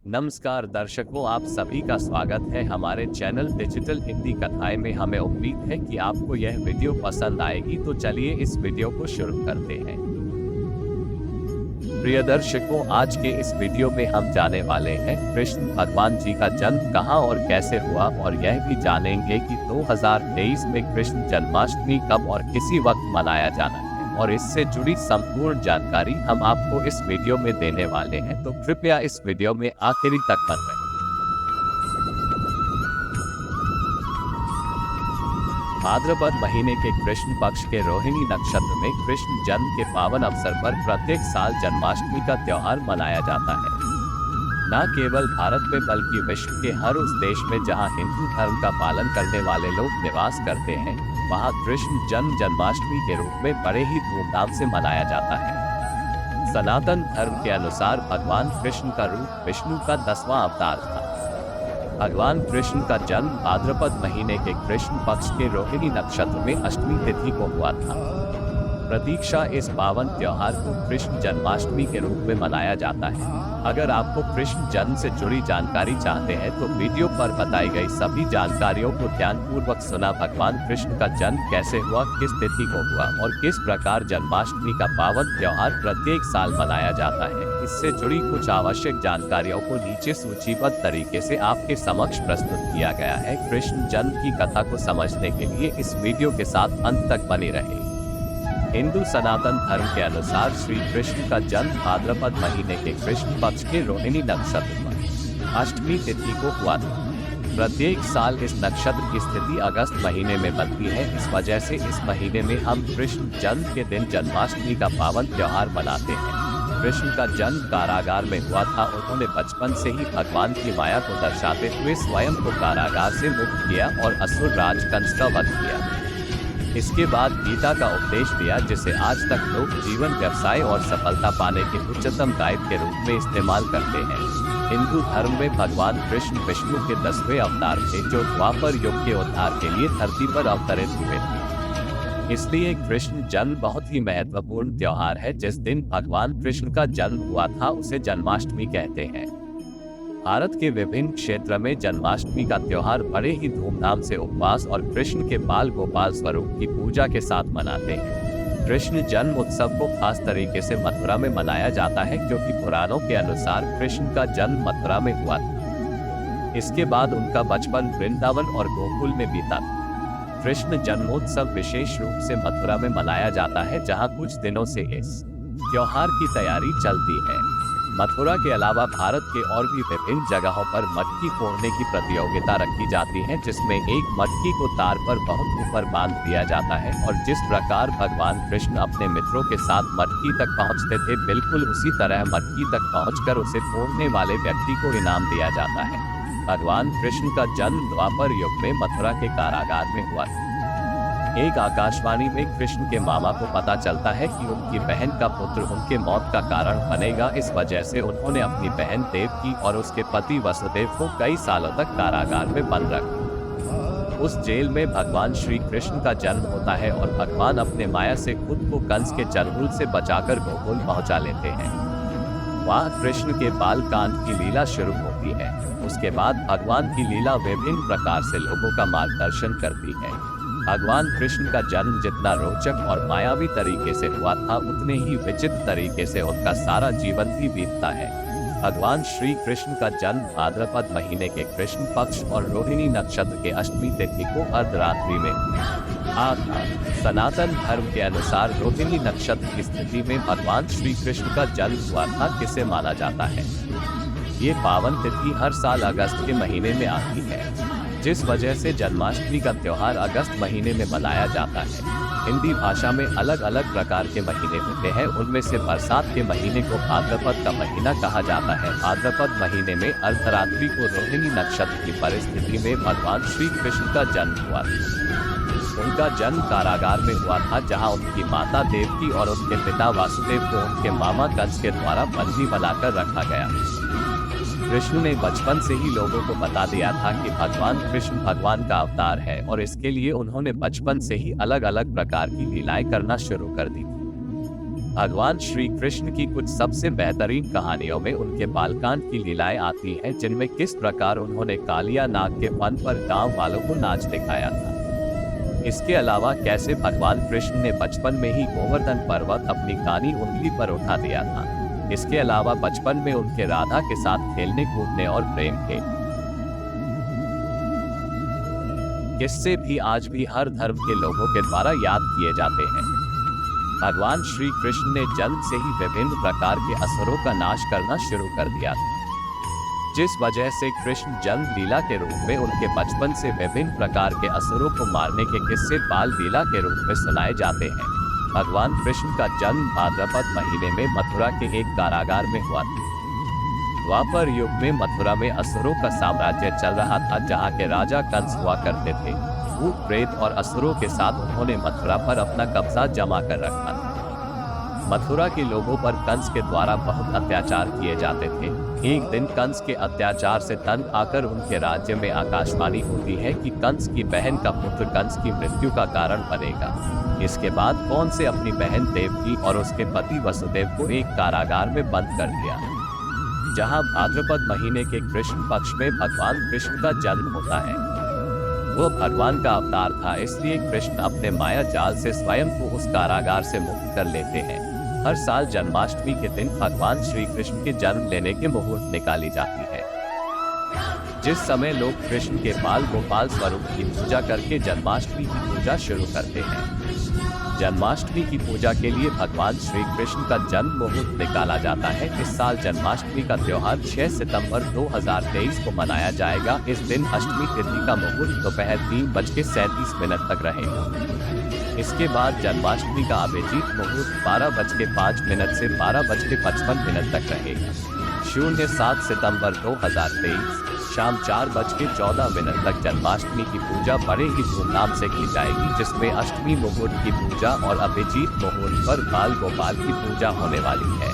नमस्कार दर्शकों, आप सभी का स्वागत है हमारे चैनल डिजिटल हिंदी कथाएं में। हमें उम्मीद है कि आपको यह वीडियो पसंद आएगी, तो चलिए इस वीडियो को शुरू करते हैं। प्रिय दर्शकों, आज के इस वीडियो में हम जाने वाले हैं कृष्ण भगवान जी का जन्म कहां और कैसे हुआ, और यह भी जानेंगे कि 2023 में कृष्ण जन्माष्टमी कब और किसी वक्त मनाया जाना है, और इससे जुड़ी संपूर्ण जानकारी हम आपको इस वीडियो में देने वाले हैं। तो कृपया इस वीडियो में आखिरी तक बने रहें। भाद्रपद महीने के कृष्ण पक्ष के रोहिणी नक्षत्र में कृष्ण जन्म के पावन अवसर पर प्रत्येक साल जन्माष्टमी का त्योहार मनाया जाता है। न केवल भारत में बल्कि विश्व के हर उस देश में जहां हिंदू धर्म का पालन करने वाले लोग निवास करते हैं, वहां कृष्ण जन्म जन्माष्टमी के रूप में बड़े ही धूमधाम से मनाया जाता है। सनातन धर्म के अनुसार भगवान कृष्ण का रूप विष्णु का 10वां अवतार था। भगवान कृष्ण का जन्म भाद्रपद महीने के कृष्ण पक्ष के रोहिणी नक्षत्र में अष्टमी तिथि को हुआ था। प्रतीक्षा इस पावन त्योहार को कृष्ण जन्माष्टमी के रूप में मनाया जाता है। अगर आपको कृष्ण जन्म से जुड़ी जानकारी चाहते हैं तो वीडियो पर बताई गई सभी जानकारियों को ध्यानपूर्वक सुना। भगवान कृष्ण का जन्म कैसे हुआ, किस तिथि को हुआ और किस प्रकार जन्माष्टमी का पावन त्योहार प्रत्येक साल मनाया जाता है, इससे जुड़ी कुछ आवश्यक जानकारियों को नीचे सूचीबद्ध तरीके से आपके समक्ष प्रस्तुत किया गया है। कृष्ण जन्म की कथा को समझने के लिए इस वीडियो के साथ अंत तक बने रहें। हिंदू सनातन धर्म के अनुसार श्री कृष्ण का जन्म भाद्रपद महीने के कृष्ण पक्ष के रोहिणी नक्षत्र पर अष्टमी तिथि को हुआ था। प्रत्येक साल इस नक्षत्र की स्थिति अगस्त महीने में बनती है। इस वजह से इस महीने में हम कृष्ण जन्म के दिन जन्माष्टमी का पावन त्योहार मनाते हैं। कृष्ण का जन्म कारागार में हुआ था। उन्होंने बचपन से ही भगवान की माया को दर्शाते हुए स्वयं को कारागार से मुक्त किया और असुर राज कंस का वध किया। इसके बाद गीता का उपदेश दिया, जिसे आज तक लोग जीवन, व्यवसाय और सफलता पाने के उच्चतम गाइड के रूप में इस्तेमाल करते हैं। हिंदू धर्म में भगवान कृष्ण विष्णु के 10वें अवतार थे, जो द्वापर युग के उद्धार के लिए धरती पर अवतरित हुए थे। इसलिए कृष्ण जन्म बहुत ही महत्वपूर्ण त्योहार है। जिस दिन भगवान कृष्ण का जन्म हुआ था उसे जन्माष्टमी कहते हैं। भारत के विभिन्न क्षेत्र में जन्माष्टमी का त्योहार बड़े ही धूमधाम से उपवास और कृष्ण के बाल गोपाल स्वरूप की पूजा के साथ मनाते हैं। कृष्ण जन्म उत्सव को खास तरीके से मथुरा में मनाया जाता है, क्योंकि पुराणों के अनुसार कृष्ण का जन्म मथुरा में हुआ था। इसके बाद उनका बचपन वृंदावन और गोकुल में बीता था। कृष्ण जन्मोत्सव विशेष रूप से मथुरा में मनाया जाता है, जहां कुछ दिनों से इस त्योहार की तैयारी चलती है। मथुरा के अलावा भारत के और भी विभिन्न जगहों पर मटकी फोड़ने की प्रतियोगिता रखी जाती है, जिसमें एक मटकी को तार पर बहुत ऊपर बांध दिया जाता है, और जिस प्रकार भगवान कृष्ण अपने मित्रों के साथ मटकी तक पहुंचते थे, बिल्कुल उसी तरह मटकी तक पहुंचकर उसे फोड़ने वाले व्यक्ति को इनाम दिया जाता है। भगवान कृष्ण का जन्म द्वापर युग में मथुरा के कारागार में हुआ था। एक आकाशवाणी में कृष्ण के मामा को पता चलता है कि उनकी बहन का पुत्र उनके मौत का कारण बनेगा। इस वजह से उन्होंने अपनी बहन देवकी और उसके पति वसुदेव को कई सालों तक कारागार में बंद रखा। उस जेल में भगवान श्री कृष्ण का जन्म होता है और भगवान अपने माया से खुद को कंस के चंगुल से बचाकर गोकुल पहुंचा लेते हैं। वहाँ कृष्ण के बाल कांड की लीला शुरू होती है। उसके बाद भगवान की लीला विभिन्न प्रकार से लोगों का मार्गदर्शन करती है। भगवान कृष्ण का जन्म जितना रोचक और मायावी तरीके से हुआ था, उतने ही विचित्र तरीके से उनका सारा जीवन भी बीतता है। भगवान श्री कृष्ण का जन्म भाद्रपद महीने के कृष्ण पक्ष और रोहिणी नक्षत्र के अष्टमी तिथि को अर्धरात्रि में था। सनातन धर्म के अनुसार रोहिणी नक्षत्र की स्थिति में भगवान श्री कृष्ण का जन्म हुआ था, किसे माना जाता है। ये पावन तिथि हर साल अगस्त के महीने में आती है, जिस वजह से जन्माष्टमी का त्योहार अगस्त महीने में मनाया जाता है। हिंदी भाषा में अलग अलग प्रकार के महीने होते हैं। उनमें से बरसात के महीने को भाद्रपद का महीना कहा जाता है। भाद्रपद महीने में अर्धरात्रि को रोहिणी नक्षत्र की परिस्थिति में भगवान श्री कृष्ण का जन्म हुआ था। उनका जन्म कारागार में हुआ था, जहां उनकी माता देवकी और उनके पिता वासुदेव को उनके मामा कंस के द्वारा बंदी बनाकर रखा गया। कृष्ण ने बचपन से ही लोगों को बता दिया था कि भगवान कृष्ण भगवान का अवतार है, और इसके लिए उन्होंने बचपन से ही अलग अलग प्रकार की लीलाएं करना शुरू कर दी थी। भगवान श्री कृष्ण की कुछ सबसे बेहतरीन कहानियों में उनके बालकांड की लीलाएं आती हैं, जिनमें किस प्रकार उन्होंने कालिया नाग के फन पर गांव वालों को नाच दिखाया था। इसके अलावा कैसे भगवान कृष्ण ने बचपन में ही गोवर्धन पर्वत अपनी कानी उंगली पर उठा दिया था। इसके अलावा बचपन में उनके राधा के साथ खेलने कूदने और प्रेम के किस्से भी आज भी हर धर्म के लोगों के द्वारा याद किए जाते हैं। भगवान श्री कृष्ण ने जन्म से ही विभिन्न प्रकार के असुरों का नाश करना शुरू कर दिया था, जिस वजह से कृष्ण जन्म लीला के रूप में उनके बचपन से विभिन्न प्रकार के असुरों को मारने के किस्से बाल लीला के रूप में सुनाए जाते हैं। भगवान कृष्ण का जन्म भाद्रपद महीने में मथुरा के एक कारागार में हुआ था। द्वापर युग में मथुरा में असुरों का साम्राज्य चल रहा था, जहाँ के राजा कंस हुआ करते थे। भूत प्रेत और असुरों के साथ उन्होंने मथुरा पर अपना कब्जा जमा कर रखा था। मथुरा के लोगों पर कंस के द्वारा बहुत अत्याचार किए जाते थे। एक दिन कंस के अत्याचार से तंग आकर उनके राज्य में आकाशवाणी होती है कि कंस की बहन का पुत्र कंस की मृत्यु का कारण बनेगा। इसके बाद कौन से अपनी बहन देवकी और उसके पति वसुदेव को एक कारागार में बंद कर दिया, जहां भाद्रपद महीने के कृष्ण पक्ष में भगवान कृष्ण का जन्म होता है। वो भगवान का अवतार था, इसलिए कृष्ण अपने माया जाल से स्वयं को उस कारागार से मुक्त कर लेते हैं। हर साल जन्माष्टमी के दिन भगवान श्री कृष्ण के जन्म लेने के मुहूर्त निकाली जाती है, जिस समय लोग कृष्ण के बाल गोपाल स्वरूप की पूजा करके जन्माष्टमी की पूजा शुरू करते हैं। जन्माष्टमी की पूजा के लिए भगवान श्री कृष्ण का जन्म मुहूर्त निकाला जाता है। इस साल जन्माष्टमी का त्योहार 6 सितंबर 2023 को मनाया जाएगा। इस दिन अष्टमी तिथि का मुहूर्त दोपहर 3:37 तक रहेगा। इसके बाद जन्माष्टमी का अभिजीत मुहूर्त 12:05 से 12:55 तक रहेगा। 07 सितंबर 2023 शाम 4:14 तक जन्माष्टमी की पूजा बड़े ही धूमधाम से की जाएगी, जिसमें अष्टमी मुहूर्त की पूजा और अभिजीत मुहूर्त पर बाल गोपाल की पूजा होने वाली है।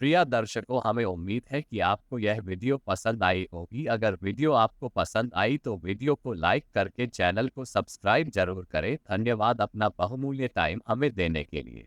प्रिय दर्शकों, हमें उम्मीद है कि आपको यह वीडियो पसंद आई होगी। अगर वीडियो आपको पसंद आई तो वीडियो को लाइक करके चैनल को सब्सक्राइब जरूर करें। धन्यवाद अपना बहुमूल्य टाइम हमें देने के लिए।